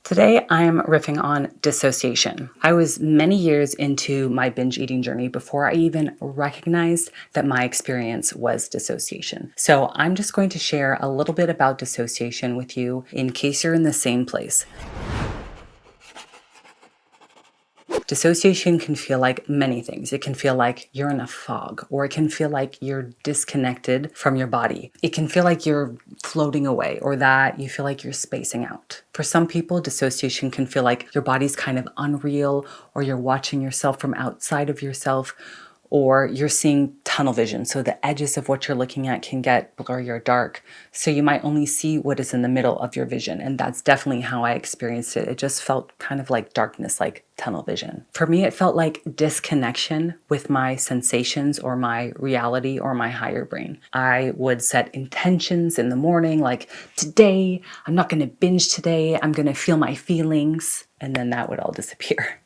Today, I'm riffing on dissociation. I was many years into my binge eating journey before I even recognized that my experience was dissociation. So I'm just going to share a little bit about dissociation with you in case you're in the same place. Dissociation can feel like many things. It can feel like you're in a fog, or it can feel like you're disconnected from your body. It can feel like you're floating away, or that you feel like you're spacing out. For some people, dissociation can feel like your body's kind of unreal, or you're watching yourself from outside of yourself, or you're seeing tunnel vision. So the edges of what you're looking at can get blurry or dark. So you might only see what is in the middle of your vision. And that's definitely how I experienced it. It just felt kind of like darkness, like tunnel vision. For me, it felt like disconnection with my sensations or my reality or my higher brain. I would set intentions in the morning, like today, I'm not going to binge today. I'm going to feel my feelings. And then that would all disappear.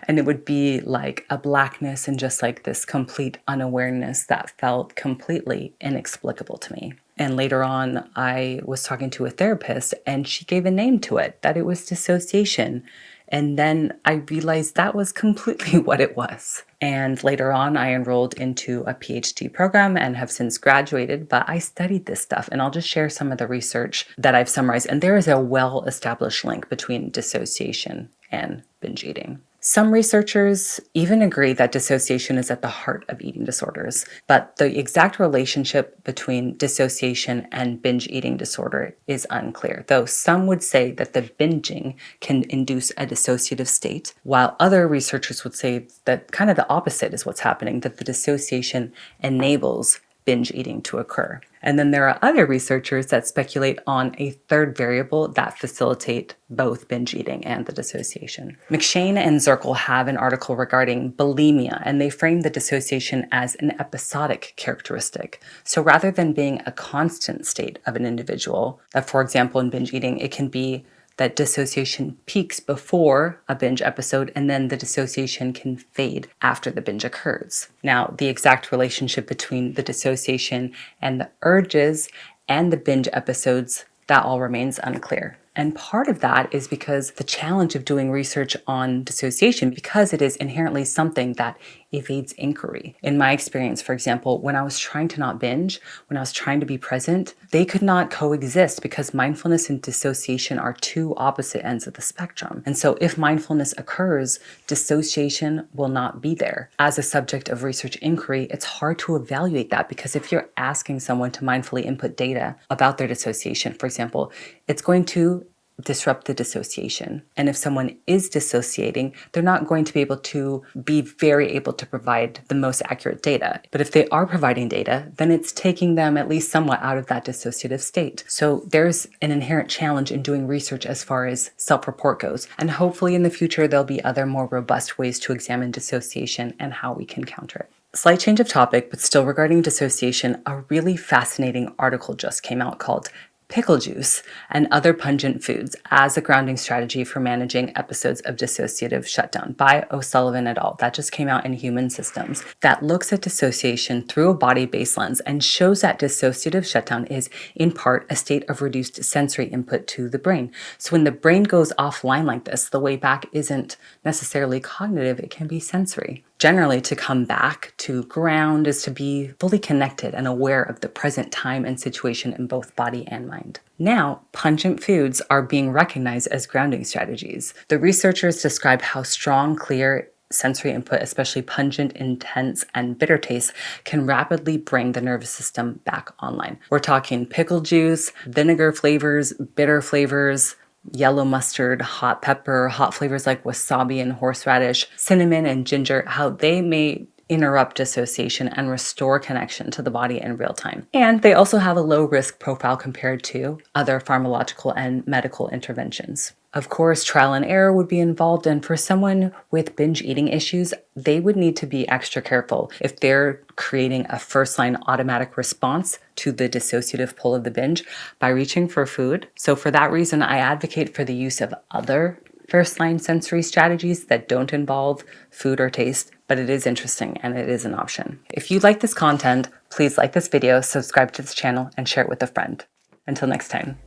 And it would be like a blackness and just like this complete unawareness that felt completely inexplicable to me. And later on, I was talking to a therapist and she gave a name to it, that it was dissociation. And then I realized that was completely what it was. And later on, I enrolled into a PhD program and have since graduated, but I studied this stuff. And I'll just share some of the research that I've summarized. And there is a well-established link between dissociation and binge eating. Some researchers even agree that dissociation is at the heart of eating disorders, but the exact relationship between dissociation and binge eating disorder is unclear, though some would say that the binging can induce a dissociative state, while other researchers would say that kind of the opposite is what's happening, that the dissociation enables binge eating to occur. And then there are other researchers that speculate on a third variable that facilitate both binge eating and the dissociation. McShane and Zirkle have an article regarding bulimia, and they frame the dissociation as an episodic characteristic. So rather than being a constant state of an individual, that for example in binge eating, it can be that dissociation peaks before a binge episode and then the dissociation can fade after the binge occurs. Now, the exact relationship between the dissociation and the urges and the binge episodes, that all remains unclear. And part of that is because the challenge of doing research on dissociation, because it is inherently something that evades inquiry. In my experience, for example, when I was trying to not binge, when I was trying to be present, they could not coexist because mindfulness and dissociation are two opposite ends of the spectrum. And so if mindfulness occurs, dissociation will not be there. As a subject of research inquiry, it's hard to evaluate that because if you're asking someone to mindfully input data about their dissociation, for example, it's going to disrupt the dissociation. And if someone is dissociating, they're not going to be able to be very able to provide the most accurate data. But if they are providing data, then it's taking them at least somewhat out of that dissociative state. So there's an inherent challenge in doing research as far as self-report goes. And hopefully in the future, there'll be other more robust ways to examine dissociation and how we can counter it. Slight change of topic, but still regarding dissociation, a really fascinating article just came out called Pickle Juice and Other Pungent Foods as a Grounding Strategy for Managing Episodes of Dissociative Shutdown by O'Sullivan et al. That just came out in Human Systems. That looks at dissociation through a body-based lens and shows that dissociative shutdown is in part a state of reduced sensory input to the brain. So when the brain goes offline like this, the way back isn't necessarily cognitive, it can be sensory. Generally, to come back to ground is to be fully connected and aware of the present time and situation in both body and mind. Now, pungent foods are being recognized as grounding strategies. The researchers describe how strong, clear sensory input, especially pungent, intense, and bitter tastes, can rapidly bring the nervous system back online. We're talking pickle juice, vinegar flavors, bitter flavors, yellow mustard, hot pepper, hot flavors like wasabi and horseradish, cinnamon and ginger, how they may interrupt dissociation and restore connection to the body in real time. And they also have a low risk profile compared to other pharmacological and medical interventions. Of course, trial and error would be involved, and for someone with binge eating issues, they would need to be extra careful if they're creating a first-line automatic response to the dissociative pull of the binge by reaching for food. So for that reason, I advocate for the use of other first-line sensory strategies that don't involve food or taste, but it is interesting and it is an option. If you like this content, please like this video, subscribe to this channel, and share it with a friend. Until next time.